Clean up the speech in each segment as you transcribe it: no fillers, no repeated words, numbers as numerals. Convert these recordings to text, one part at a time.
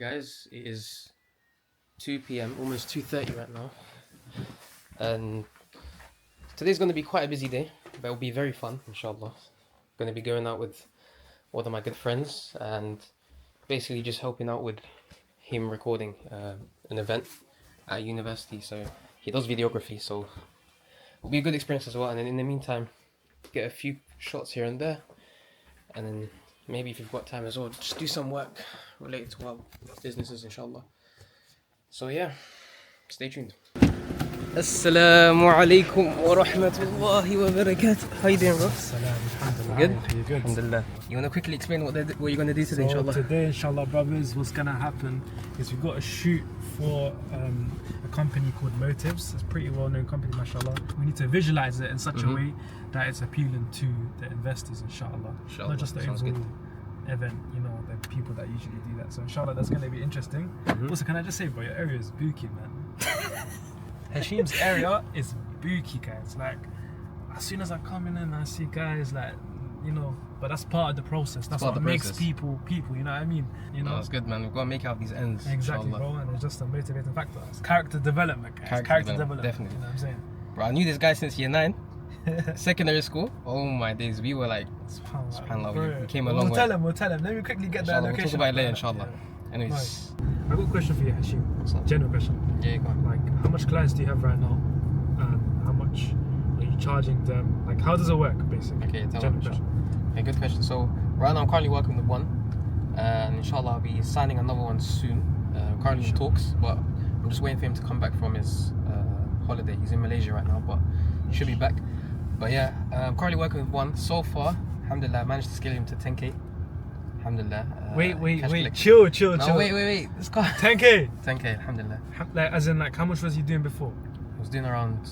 Guys, it is 2 p.m, almost 2:30 right now, and today's going to be quite a busy day, but it'll be very fun, inshallah. Going to be going out with one of my good friends and basically just helping out with him recording an event at university. So he does videography, so it'll be a good experience as well. And then in the meantime, get a few shots here and there, and then maybe if you've got time as well, just do some work related to our businesses, inshallah. So yeah, stay tuned. Assalamu alaikum wa rahmatullahi wa barakatuh. How you doing, bro? Good? You're good. Alhamdulillah. You want to quickly explain what you're going to do today, inshallah? Today, inshallah, brothers, what's going to happen is we've got a shoot for a company called Motives. It's a pretty well-known company, mashallah. We need to visualize it in such a way that it's appealing to the investors, inshallah. Not just the overall event, you know, the people that usually do that. So inshallah, that's going to be interesting. Also, can I just say, bro, your area is booky, man. Hashim's area is booky, guys. Like, as soon as I come in and I see guys, like, you know, but that's part of the process. That's what makes people, you know what I mean? You know, that's good, man. We've got to make out these ends. Exactly, inshallah. bro, and it's just a motivating factor. It's character development, guys. Character development. Definitely. You know what I'm saying? Bro, I knew this guy since year 9. Secondary school. Oh my days, we were like, subhanallah, we came a long way. We'll tell him. Let me quickly get that location. We'll talk about it later, inshallah. Yeah. Anyways. Nice. I've got a question for you, Hashim. What's up? General question. Yeah, go on. Like, how much clients do you have right now? And how much are you charging them? Like, how does it work, basically? Okay, tell General me. question. Okay, good question. So, right now I'm currently working with one. And inshallah, I'll be signing another one soon. Currently in talks, but I'm just waiting for him to come back from his holiday. He's in Malaysia right now, but he should be back. But yeah, I'm currently working with one. So far, alhamdulillah, I managed to scale him to 10k. Alhamdulillah. Wait. Chill. No, wait. This guy. 10k? 10k, alhamdulillah. Like, as in, like, how much was he doing before? I was doing around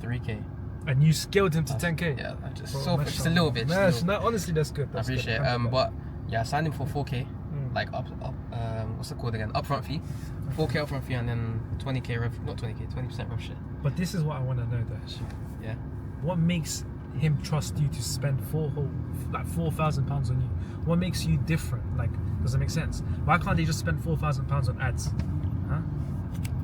3k. And you scaled him to 10k? Yeah, just Bro, a little bit. Honestly, that's good. I appreciate it. But yeah, I signed him for 4k. Like what's it called again? Upfront fee. 4k upfront fee and then 20k rev, not 20k, 20% rev share. But this is what I want to know, though. Yeah. What makes him trust you to spend £4,000 on you? What makes you different? Like, does it make sense? Why can't they just spend £4,000 on ads? Huh?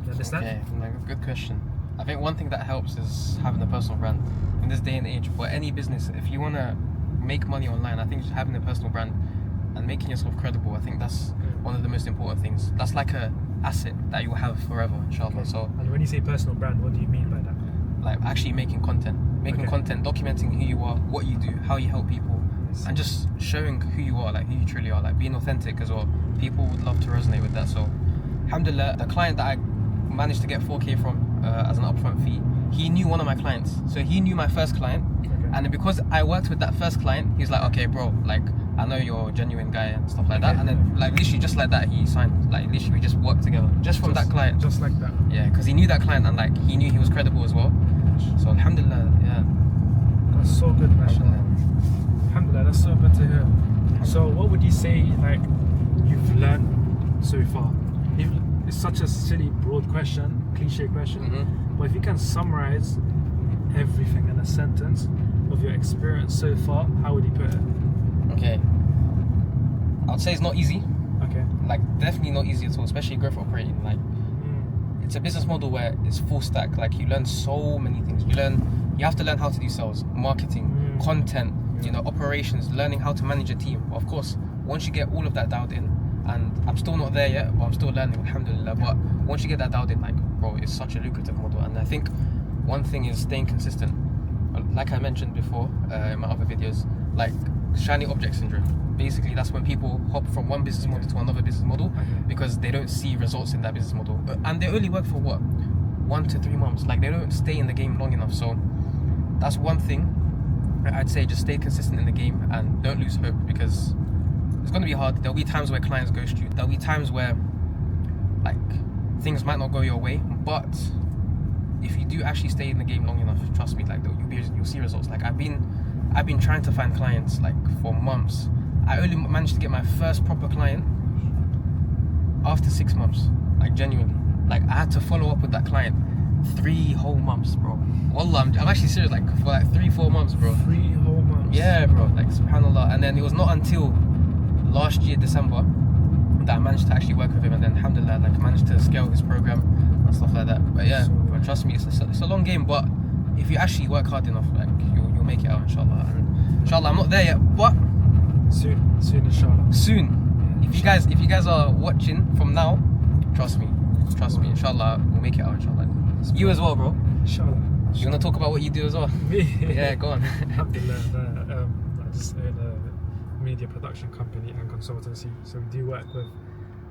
You understand? Okay, no, good question. I think one thing that helps is having a personal brand. In this day and age, for any business, if you want to make money online, I think just having a personal brand and making yourself credible, I think that's one of the most important things. That's like a asset that you will have forever, inshallah. Okay. So, and when you say personal brand, what do you mean by that? Like actually making content, documenting who you are, what you do, how you help people, and just showing who you are, like who you truly are, like being authentic as well. People would love to resonate with that. So, alhamdulillah, the client that I managed to get 4k from as an upfront fee, he knew one of my clients, so he knew my first client. And then because I worked with that first client, he's like, okay, bro, like I know you're a genuine guy and stuff like that. And then like literally just like that, he signed. Like literally we just worked together just from that client. Just like that. Yeah, because he knew that client and like he knew he was credible as well. So alhamdulillah, yeah. That's so good, mashallah. Alhamdulillah, that's so good to hear. So what would you say, like, you've learned so far? It's such a silly, broad question, cliche question, but if you can summarize everything in a sentence of your experience so far, how would you put it? Okay. I'd say it's not easy. Okay. Like, definitely not easy at all, especially growth operating. Like, it's a business model where it's full stack. Like, you learn so many things. You have to learn how to do sales, marketing, content, you know, operations, learning how to manage a team. Of course, once you get all of that dialed in, and I'm still not there yet, but I'm still learning, alhamdulillah. But once you get that dialed in, like, bro, it's such a lucrative model. And I think one thing is staying consistent. Like I mentioned before in my other videos, like shiny object syndrome. Basically, that's when people hop from one business model to another business model because they don't see results in that business model. And they only work for what? 1 to 3 months. Like, they don't stay in the game long enough. So that's one thing I'd say, just stay consistent in the game and don't lose hope, because it's going to be hard. There'll be times where clients ghost you. There'll be times where like things might not go your way, but if you do actually stay in the game long enough, trust me, like you'll see results. Like I've been trying to find clients like for months. I only managed to get my first proper client after 6 months. Like, genuinely, like I had to follow up with that client 3 whole months, bro. Wallah, I'm actually serious. Like for like 3-4 months, bro. 3 whole months. Yeah, bro. Like subhanallah. And then it was not until last year December that I managed to actually work with him, and then alhamdulillah, like I managed to scale his program and stuff like that. But yeah, bro, trust me, it's a long game, but if you actually work hard enough, like you'll make it out, inshallah. And inshallah, I'm not there yet, but soon, inshallah. Soon. If you guys are watching from now, trust me, inshallah, we'll make it out, inshallah. You as well, bro. Inshallah. You wanna talk about what you do as well? Me? Yeah, go on. Alhamdulillah, I just own a media production company and consultancy, so we do work with,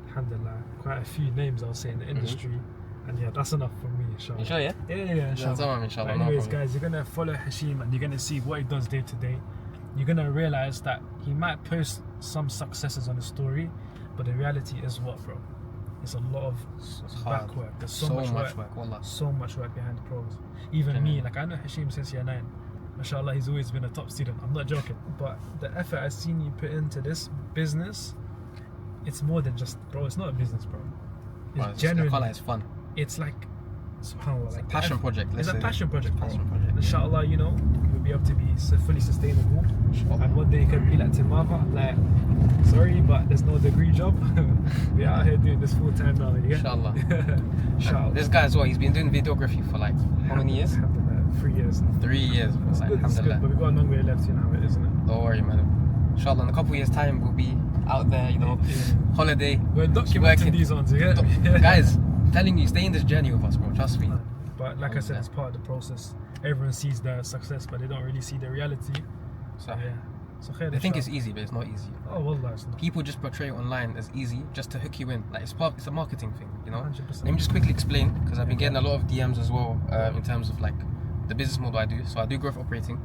alhamdulillah, quite a few names, I'll say, in the industry. And yeah, that's enough for me, inshallah. You sure, yeah? Yeah, inshallah. Inshallah. But anyways, guys, you're gonna follow Hashim and you're gonna see what he does day to day. You're gonna realize that he might post some successes on his story, but the reality is what, bro? It's a lot of back work. There's so much work. Wallah. So much work behind the pros. Even me, like I know Hashim since year 9. Mashallah, he's always been a top student. I'm not joking. But the effort I've seen you put into this business, it's more than just, bro, it's not a business, bro. It's genuinely, it's fun. It's like, subhanAllah, like passion project. It's a passion project, bro. Inshallah, you know, you'll be able to be fully sustainable. And one day you can be like Timaba, like, sorry, but there's no degree job. We're out here doing this full time now. Yeah? Inshallah. Inshallah. This guy as well, he's been doing videography for like, how many years? 3 years now. 3 years. It's Like, good, it's good, but we've got a long way left, you know how it is, isn't it? Don't worry, man. Inshallah, in a couple of years' time, we'll be out there, you know, holiday. We're documenting these ones, you get me? Guys, I'm telling you, stay in this journey with us, bro. Trust me. But like I said, it's part of the process. Everyone sees the success, but they don't really see the reality. So, yeah. So they think it's easy, but it's not easy. Oh, wallah, it's not. People just portray it online as easy just to hook you in. Like, it's a marketing thing, you know? 100%. Let me just quickly explain, because I've been getting a lot of DMs as well in terms of like the business model I do. So I do growth operating.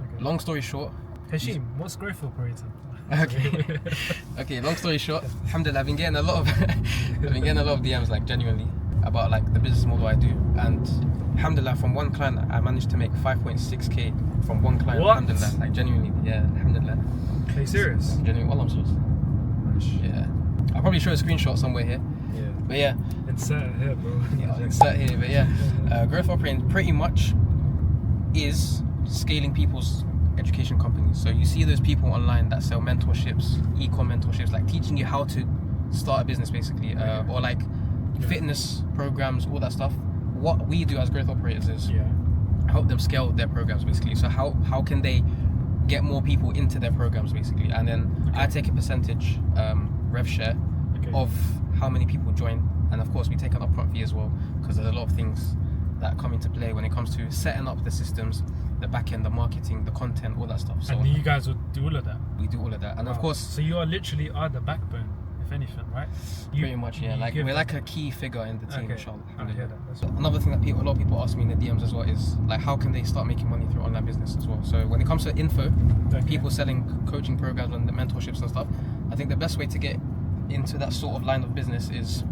Okay. Long story short. Hashim, what's growth operating? Okay. Okay, long story short, alhamdulillah, I've been getting a lot of DMs, like genuinely, about like the business model I do, and alhamdulillah, from one client I managed to make 5.6k from one client. What? Alhamdulillah, like genuinely, yeah, alhamdulillah. Are you serious? Genuinely, well, I'm serious. Yeah, I'll probably show a screenshot somewhere here. Yeah. But yeah, Insert here, bro. yeah, I'll insert here. But yeah, growth operating pretty much is scaling people's education companies. So you see those people online that sell mentorships, e-com mentorships, like teaching you how to start a business basically, or like fitness programs, all that stuff. What we do as growth operators is help them scale their programs basically. So how can they get more people into their programs basically, and then I take a percentage rev share of how many people join, and of course we take an upfront fee as well, because there's a lot of things that come into play when it comes to setting up the systems, the back end, the marketing, the content, all that stuff. So and you guys would do all of that? We do all of that, and of course. So you are literally the backbone, if anything, right? Pretty much, yeah. Like we're like a key figure in the team, inshallah. I hear that. Another thing that a lot of people ask me in the DMs as well is like, how can they start making money through online business as well? So when it comes to info, people selling coaching programs and the mentorships and stuff, I think the best way to get into that sort of line of business is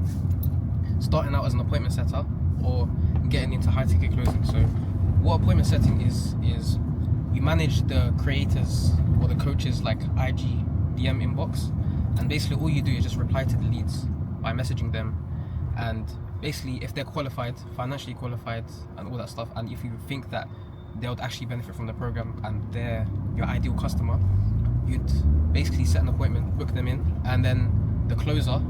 starting out as an appointment setter or getting into high ticket closing. So what appointment setting is you manage the creators or the coaches like IG DM inbox, and basically all you do is just reply to the leads by messaging them, and basically if they're qualified, financially qualified and all that stuff, and if you think that they would actually benefit from the program and they're your ideal customer, you'd basically set an appointment, book them in, and then the closer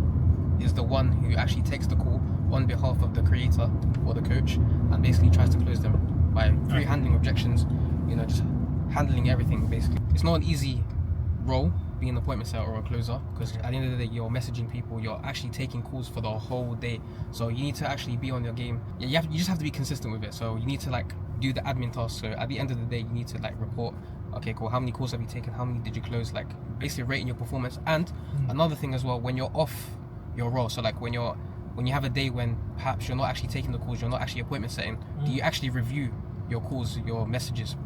is the one who actually takes the call on behalf of the creator or the coach and basically tries to close them by handling objections, you know, just handling everything basically. It's not an easy role being an appointment setter or a closer, because at the end of the day you're messaging people, you're actually taking calls for the whole day, so you need to actually be on your game. You just have to be consistent with it. So you need to like do the admin tasks. So at the end of the day you need to like report, okay cool, how many calls have you taken, how many did you close, like basically rating your performance. And another thing as well, when you're off your role, so like when you have a day when perhaps you're not actually taking the calls, you're not actually appointment setting, do you actually review your calls, your messages?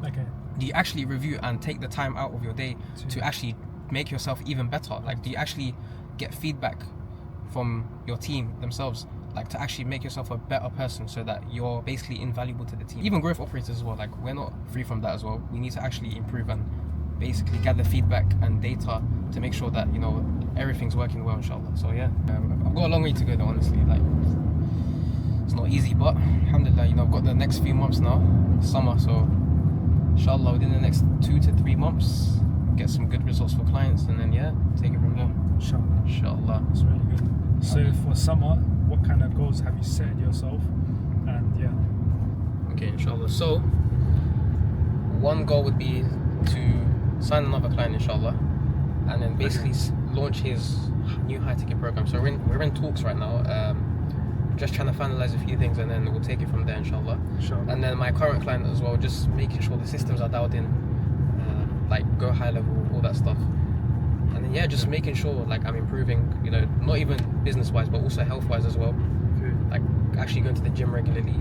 Do you actually review and take the time out of your day to actually make yourself even better? Like, do you actually get feedback from your team themselves, like to actually make yourself a better person so that you're basically invaluable to the team? Even growth operators as well, like we're not free from that as well. We need to actually improve and basically gather feedback and data to make sure that, you know, everything's working well, inshallah. So yeah, I've got a long way to go though, honestly. Like, it's not easy, but alhamdulillah, you know, I've got the next few months now, summer, so inshallah within the next 2 to 3 months get some good results for clients, and then yeah, take it from there. Inshallah. Inshallah. That's really good. So for summer, what kind of goals have you set yourself? And yeah. Okay, inshallah. So one goal would be to sign another client, inshallah, and then basically launch his new high ticket program. So we're in talks right now, just trying to finalize a few things, and then we'll take it from there, inshallah. And then my current client as well, just making sure the systems are dialed in, like go high level, all that stuff. And then yeah, just making sure like I'm improving, you know, not even business wise, but also health wise as well. Like actually going to the gym regularly,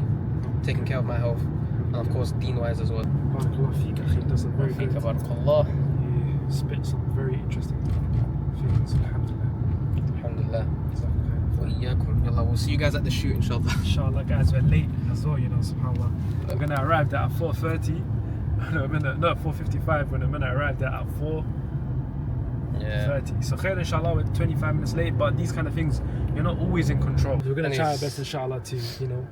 taking care of my health, and of course deen wise as well. Barakallah feek, akhi. That's a very good. Barakallah. You spit some very interesting things. Alhamdulillah. Alhamdulillah. Yallah, we'll see you guys at the shoot, inshallah. Inshallah, guys, we're late as well, you know, subhanAllah. We're gonna arrive there at 4:30. No, 4:55. We're gonna arrive there at 4:30. So khair, inshallah, we're 25 minutes late, but these kind of things, you're not always in control. We're gonna try our best, inshallah, to, you know,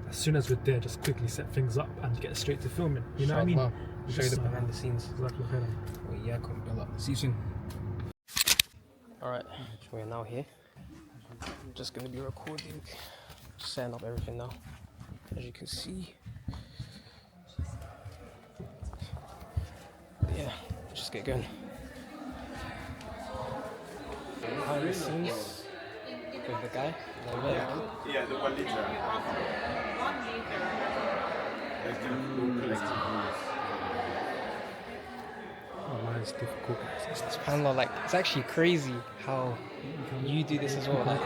as soon as we're there, just quickly set things up and get straight to filming. You know what I mean? Show you the behind the scenes. See you soon. Alright, we're now here. I'm just going to be recording, just setting up everything now, as you can see. Yeah, just get going. Behind the scenes with the guy. Yeah, the 1 litre. Oh man, it's difficult. SubhanAllah, like it's actually crazy how you do this as well. Like,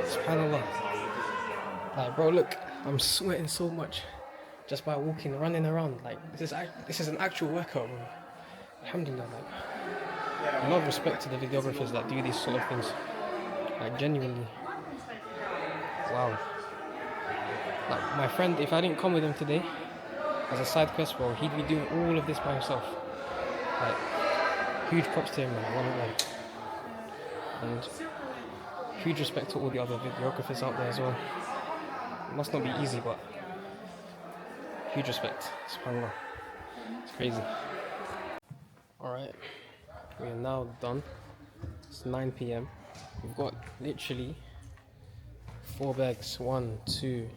SubhanAllah. Like bro, look, I'm sweating so much just by walking, running around. Like this is an actual workout, bro. Alhamdulillah, like a lot of respect to the videographers that do these sort of things. Like genuinely. Wow. Like my friend, if I didn't come with him today as a side quest, bro, he'd be doing all of this by himself. Like, huge props to him, man, one on one. And huge respect to all the other videographers out there as well. It must not be easy, but huge respect. SubhanAllah. It's crazy. Alright, we are now done. It's 9 PM. We've got literally 4 bags. 1, 2,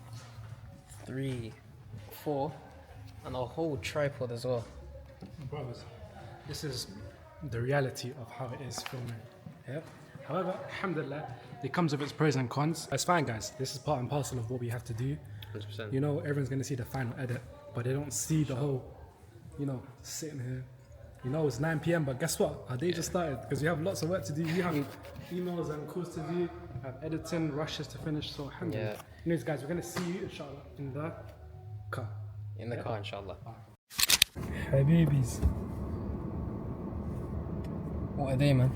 3, 4, and a whole tripod as well. Brothers, this is the reality of how it is filming. Yeah. However, alhamdulillah, it comes with its pros and cons. It's fine, guys. This is part and parcel of what we have to do. 100%. You know, everyone's gonna see the final edit, but they don't see the whole, you know, sitting here. You know, it's 9 PM, but guess what? Our day just started because we have lots of work to do. We have emails and calls to do, have editing, rushes to finish. So, alhamdulillah. Yeah. Anyways, guys, we're gonna see you, inshallah, in the car. In the car, inshallah. Hey, babies. What a day, man.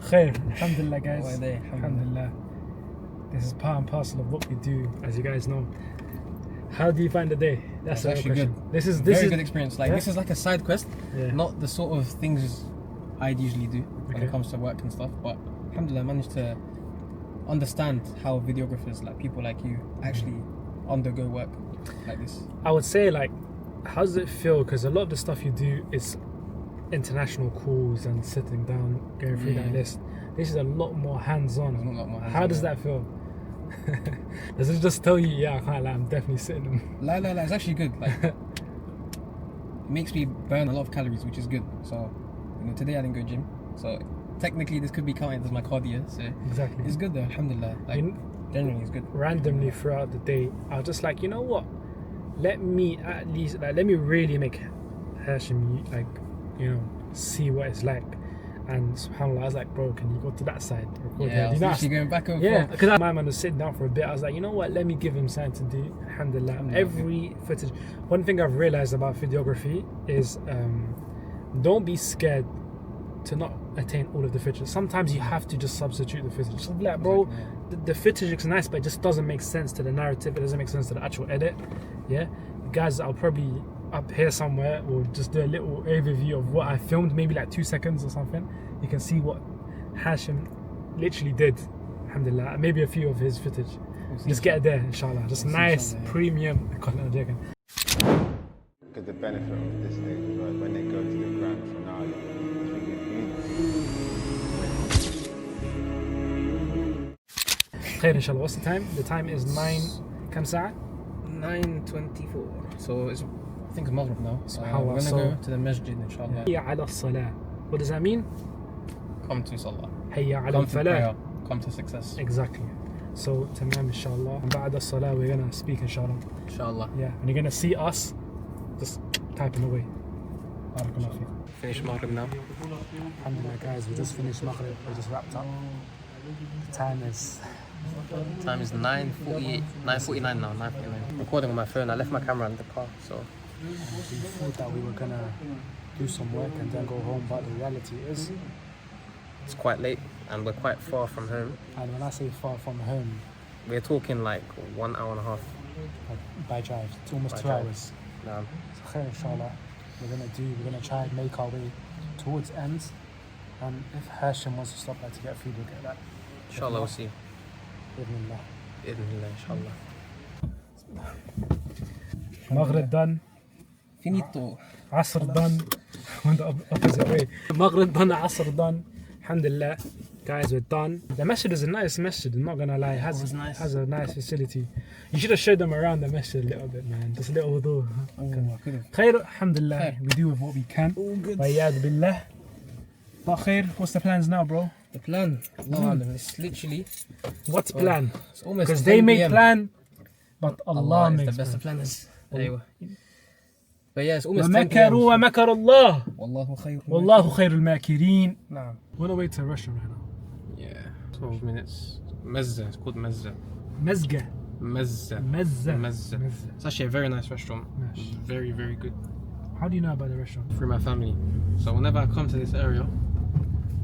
Khair, alhamdulillah, guys. What a day, Alhamdulillah. This is part and parcel of what we do, as you guys know. How do you find the day? That's actually question. good. This is Very good experience. Like, yeah? this is like a side quest, Yeah. not the sort of things I'd usually do when Okay. it comes to work and stuff. But alhamdulillah, I managed to understand how videographers, like people like you, actually undergo work like this. I would say, like, how does it feel? Because a lot of the stuff you do is international calls and sitting down, going through that list. This is a lot more hands-on. There's not a lot more How does that feel? Does it just tell you, yeah, I can't lie, I'm definitely sitting? La, it's actually good. Like, it makes me burn a lot of calories, which is good. So, you know, today I didn't go gym, so technically this could be counted as my cardio. So Exactly. it's good though, alhamdulillah. Like, generally it's good. Randomly throughout the day, I was just like, you know what? Let me at least, like, let me really make Hashim, like, you know, see what it's like. And subhanAllah, I was like, bro, can you go to that side? Record Yeah, I was here? actually going back and Yeah, forth. because my man was sitting down for a bit. I was like, you know what? Let me give him something to do. Alhamdulillah. Every footage. One thing I've realized about videography is don't be scared to not attain all of the footage. Sometimes you have to just substitute the footage. Just be like, bro, the footage looks nice, but it just doesn't make sense to the narrative. It doesn't make sense to the actual edit. Yeah, guys, I'll probably up here somewhere will just do a little overview of what I filmed, maybe like 2 seconds or something. You can see what Hashim literally did, alhamdulillah, maybe a few of his footage. Just get it there, inshallah. Just nice, premium content. at the benefit of this day as well. When they go to the grand finale, خير إن شاء الله. What's the time? The time is 9. كم ساعة? 9:24. So it's, I think it's Maghrib now. Subhanallah, We're gonna so- go to the masjid, inshallah. حي على الصلاة. What does that mean? Come to Salah. حي على Come to prayer. الفلاح. Come to success. Exactly. So تمام إن شاء الله. بعد الصلاة we're gonna speak إن شاء الله. Inshallah. Yeah. When you're gonna see us, just typing away. بارك الله فيكم. Finish Maghrib now. Alhamdulillah guys, we just finished Maghrib. We just wrapped up. The time is Time is 9:48. 9:49 now. 9:49. Recording on my phone. I left my camera in the car, so we thought that we were gonna do some work and then go home, but the reality is, it's quite late and we're quite far from home. and when I say far from home, We're talking like 1 hour and a half. like by drive, it's almost By 2 drive. hours. Now, So khair, inshallah, we're gonna try and make our way towards ends. And if Hashim wants to stop by to get food, we'll get that. inshallah, we'll see. Bismillah. Bismillah, inshallah. Maghrib done, Finito. Asr done. Went the opposite way. Maghrib done, Asr done. Alhamdulillah, guys, we're done. The masjid is a nice masjid, I'm not gonna lie. It was nice. has a nice facility. You should have showed them around the masjid a little bit, man. Just a little wudu. Khair, alhamdulillah, Khair. we do with what we can. Wayyad billah. But khair, what's the plans now, bro? The plan. Allah Alam, it's literally. What's plan? It's almost Because they 10 make PM. plan, but Allah Allah is makes the best of plan. planners. Anyway. But yeah, it's almost 10 ومكروا PM. ومكر الله Wallahu khayr. والله خير الماكرين. Nah. We're on the way to a restaurant right now. Yeah, 12 minutes. Mezza, it's called Mezza. مزقة Mezza. مزة Mezza. It's actually a very nice restaurant. Nice. Very, very good. How do you know about the restaurant? Through my family. So whenever I come to this area,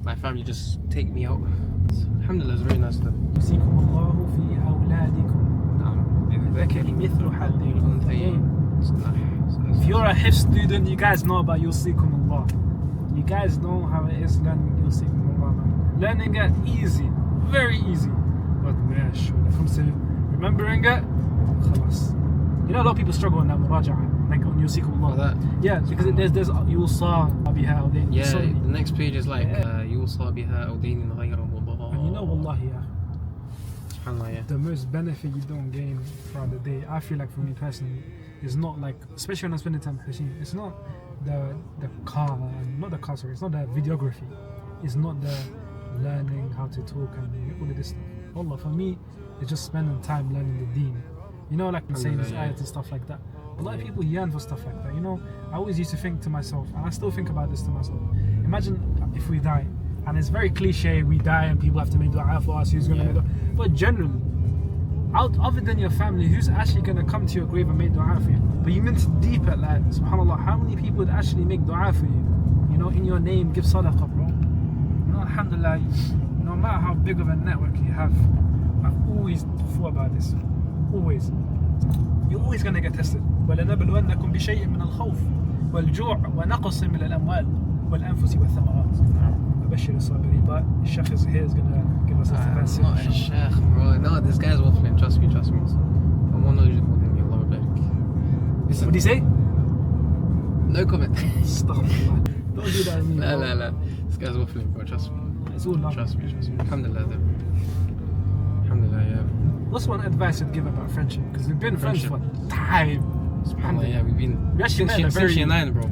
my family just take me out. Alhamdulillah, it's very nice though. يوصيكم الله في أولادكم ذكر مثل حظ الأنثيين. It's nice. If you're a HIF student, you guys know about يوصيكم الله. You guys know how it is learning يوصيكم الله, man. Learning it easy, very easy. But ماشي, when it comes to remembering it, خلاص. You know a lot of people struggle on that مراجعة, like on يوصيكم For الله. that. Yeah, because there's يوصى بها أو دين. Yeah, So- the next page is like يوصى بها أو دين غير مضار. And you know والله يا SubhanAllah, yeah. the most benefit you don't gain throughout the day, I feel like for me personally, is not like, especially when I'm spending time with Hashim, it's not the car, not the car, sorry, it's not the videography, it's not the learning how to talk and all of this stuff. Wallah, for me, it's just spending time learning the deen. You know, like saying this Yeah. ayat and stuff like that. A lot of people yearn for stuff like that. You know, I always used to think to myself, and I still think about this to myself. Imagine if we die, and it's very cliche, we die and people have to make dua for us, who's going to Yeah. make dua. But generally, other than your family, who's actually going to come to your grave and make dua for you? But you meant deep at that, subhanAllah, how many people would actually make dua for you? You know, in your name, give sadaqah, bro. You know, alhamdulillah, no matter how big of a network you have, I've always thought about this. Always. You're always going to get tested. وَلَنَبْلُوَنَّكُمْ بِشَيْءٍ مِنَ الْخَوْفِ وَالْجُوعِ وَنَقْصٍ مِنَ الْأَمْوَالِ وَالْأَنفُسِ وَالثَّمَرَاتِ. أبشر الصابرين. But Sheikh is here, is going to give us a I'm defense. not a sheikh, bro. No, this guy's waffling. Trust me, trust me. I'm more knowledgeable than you, Allah barik. Listen, What do you say? no comment. Astaghfirullah. Don't do that to me. La, bro. la, la. This guy's waffling, bro. Trust me. It's all love. Trust me, trust me. Alhamdulillah, though. Alhamdulillah, yeah. What's one advice you'd give about friendship? Because we've been friends for Friendship. time. Alhamdulillah, yeah, we've been We actually met since at a year very- 9, bro.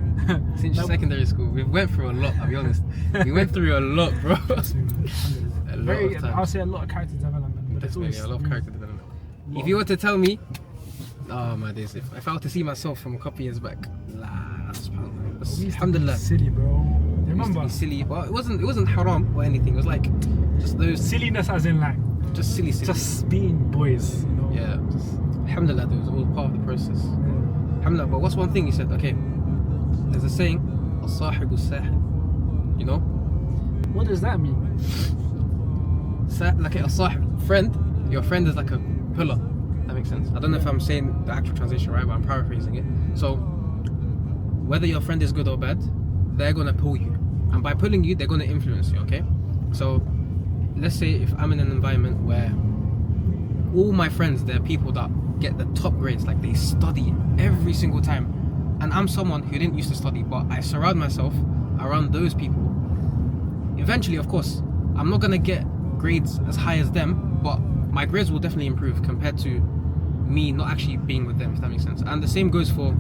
Since That- secondary school, we went through a lot. I'll be honest. We went through a lot, bro. A lot Very, of I'll times. say a lot of character development, but it's Definitely, always I love character development. If you were to tell me, oh my days, if I were to see myself from a couple years back, la, subhanallah. But We used to be alhamdulillah. silly, bro. It used to Remember? be silly. Well, it wasn't haram or anything. It was like just those, Silliness as in like just silly. just being boys, you know. Yeah. Just, alhamdulillah, it was all part of the process. Yeah. Alhamdulillah. But what's one thing you said? Okay, there's a saying, "As-sahibu sahib." You know, What does that mean? like a sahib, friend. Your friend is like a pillar. That makes sense. I don't know if I'm saying the actual translation right, but I'm paraphrasing it. So, whether your friend is good or bad, they're gonna pull you, and by pulling you, they're gonna influence you. Okay, so let's say if I'm in an environment where all my friends, they're people that get the top grades, like they study every single time, and I'm someone who didn't used to study, but I surround myself around those people. Eventually, of course, I'm not gonna get grades as high as them, but my grades will definitely improve compared to me not actually being with them, if that makes sense. And the same goes for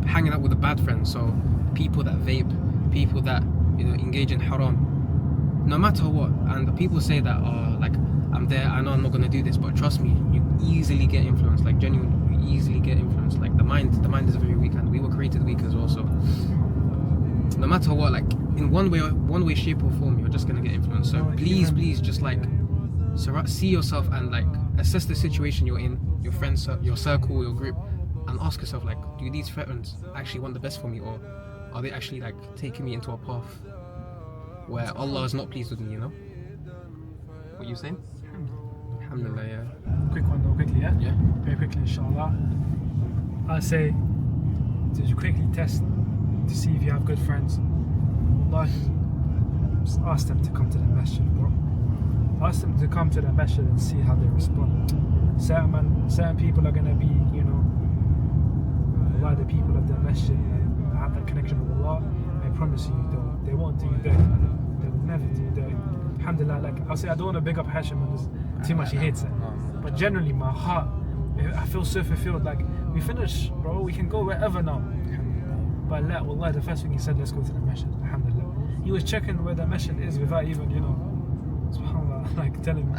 hanging out with the bad friends, so people that vape, people that engage in haram, no matter what. And people say that, like, I'm there, I know I'm not gonna do this, but trust me, you easily get influenced, like genuinely, you easily get influenced. Like the mind is very weak, and we were created weak as well. So no matter what, like in one way, shape or form, you're just gonna get influenced. So please, just like see yourself and like assess the situation you're in, your friends, your circle, your group, and ask yourself, like, do these friends actually want the best for me, or are they actually like taking me into a path where Allah is not pleased with me? You know what you saying? Alhamdulillah, yeah. Quick one though, quickly, yeah? Yeah. Very quickly, inshallah. I say to quickly test to see if you have good friends. Wallahi, just ask them to come to the masjid, bro. Ask them to come to the masjid and see how they respond. Certain people are gonna be, Allah, the people of the masjid and have that connection with Allah. I promise you, they won't do you dirty. They will never do you dirty. Alhamdulillah, like I'll say, I don't want to big up Hashim, and there's too much he hates it. But generally, my heart, I feel so fulfilled. Like, we finish, bro, we can go wherever now. But wallah, the first thing he said, let's go to the masjid. Alhamdulillah. He was checking where the masjid is without even, subhanAllah, like telling me. I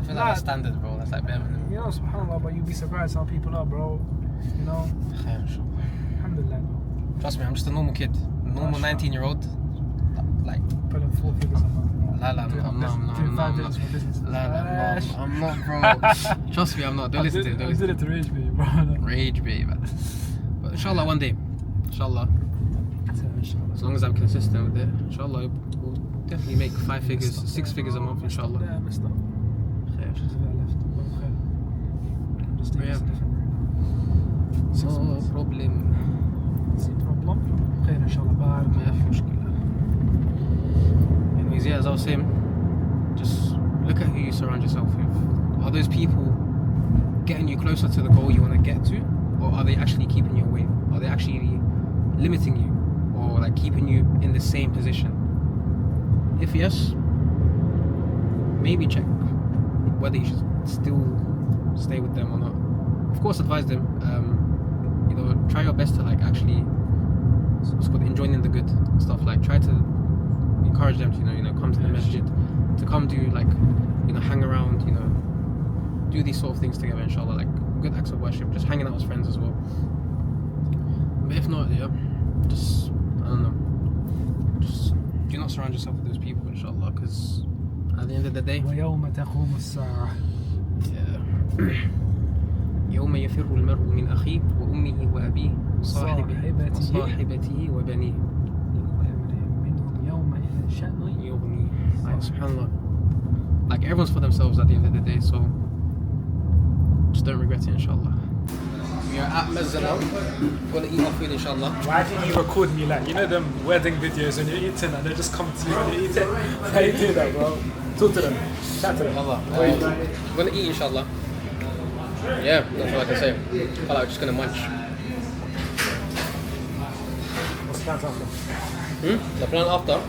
feel like that's standard, bro. That's like bare minimum. SubhanAllah, but you'd be surprised how people are, bro. Alhamdulillah. Trust me, I'm just a normal kid, normal 19-year-old. Like, putting 4 figures on. I'm not, bro. Trust me, I'm not. Don't listen to it. I did it to Rage Babe, bro. Rage Babe. But inshallah, one day, inshallah, as long as I'm consistent with it, inshallah, we'll definitely make 5 figures, 6 figures a month, inshallah. Yeah, I messed up. Khair. Just a bit left. I'm just taking a different route. No problem. See problem? Khair, inshallah. Bye. ما في مشكلة. Anyways, yeah, as I was saying, just look at who you surround yourself with. Are those people getting you closer to the goal you want to get to, or are they actually keeping you away? Are they actually limiting you, or like keeping you in the same position? If yes, maybe check whether you should still stay with them or not. Of course, advise them. Try your best to like actually what's called enjoying the good stuff. Like try to encourage them to come to the masjid, to come do like hang around, do these sort of things together, inshallah, like good acts of worship, just hanging out with friends as well. But if not, just I don't know, just do not surround yourself with those people, inshallah, because at the end of the day, ويوم تقوم الساعة. يوم يفر المرء من أخيه وأمه وأبيه وصاحبته وبنيه يغني. Subhanallah. Like everyone's for themselves at the end of the day, so just don't regret it, inshallah. We are at Mezza now. We're gonna eat our food, inshallah. Why didn't you record me like them wedding videos when you're eating and they just come to you when you're eating? How you do that, bro? Talk to them. Chat to them. We're gonna eat, inshallah. Yeah, that's all I can say. I'm just gonna munch. What's the plan after? The plan after,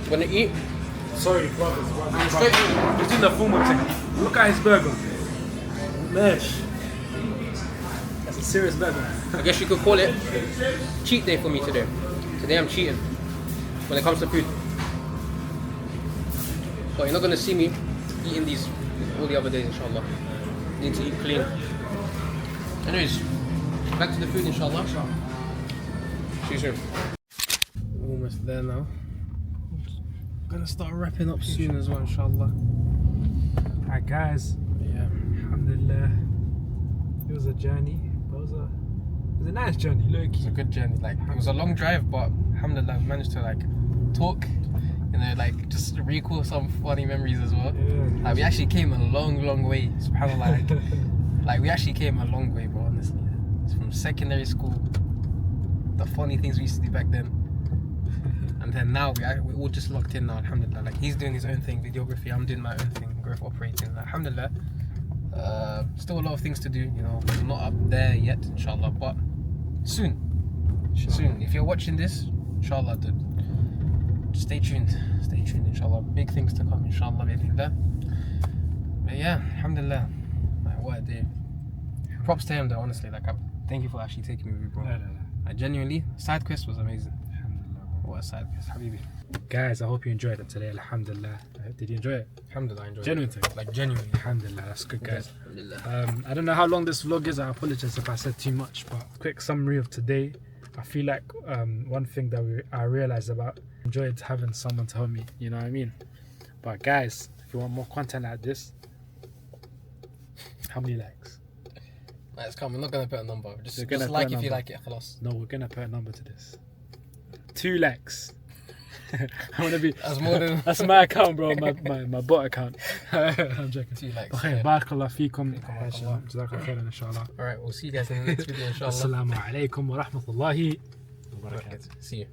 we're gonna eat. Sorry, brothers. He's doing the formal thing. Look at his burger. Mesh. That's a serious burger. I guess you could call it cheat day for me today. Today I'm cheating when it comes to food. But you're not gonna see me eating these all the other days, inshallah. Need to eat clean. Anyways, back to the food, inshallah. See you soon. Almost there now. Gonna start wrapping up soon as well, inshallah. Alright, guys. Yeah. Alhamdulillah. It was a journey. It was a nice journey. Look, It was a good journey. Like it was a long drive, but alhamdulillah, we managed to like talk. Like just recall some funny memories as well. Yeah. Like we actually came a long way. Subhanallah. Like we actually came a long way, bro. Honestly, it's from secondary school. The funny things we used to do back then, and then now we're all just locked in now. Alhamdulillah. Like he's doing his own thing, videography. I'm doing my own thing, growth operating. Alhamdulillah. Still a lot of things to do, you know. We're not up there yet, inshallah, but soon. Soon. If you're watching this, inshallah, stay tuned. Stay tuned, inshallah. Big things to come, inshallah. But yeah, alhamdulillah. Like, what a day. Props to him, though, honestly. Like, thank you for actually taking me with you, bro. No. Like, genuinely, side quest was amazing. Alhamdulillah. What a side quest, Habibi. Guys, I hope you enjoyed it today. Alhamdulillah. Did you enjoy it? Alhamdulillah, I enjoyed Genuine it. thing. Like, genuinely. Alhamdulillah, that's good, guys. Alhamdulillah. I don't know how long this vlog is. I apologize if I said too much, but quick summary of today. I feel like one thing that I realized about, enjoyed having someone tell me, you know what I mean? But guys, if you want more content like this, how many likes? Let's come. We're not gonna put a number. Just We're gonna like put a if you number. like it, khalas. No, we're gonna put a number to this. 2 likes. I wanna be. That's more than. That's my account, bro. My bot account. I'm joking. 2 likes. Okay, Yeah. barakallah feekum. Barakallah. Jazakallah khairan, inshallah. All right, we'll see you guys in the next video, inshallah. Assalamu alaikum wa rahmatullahi wa barakatuh. See you.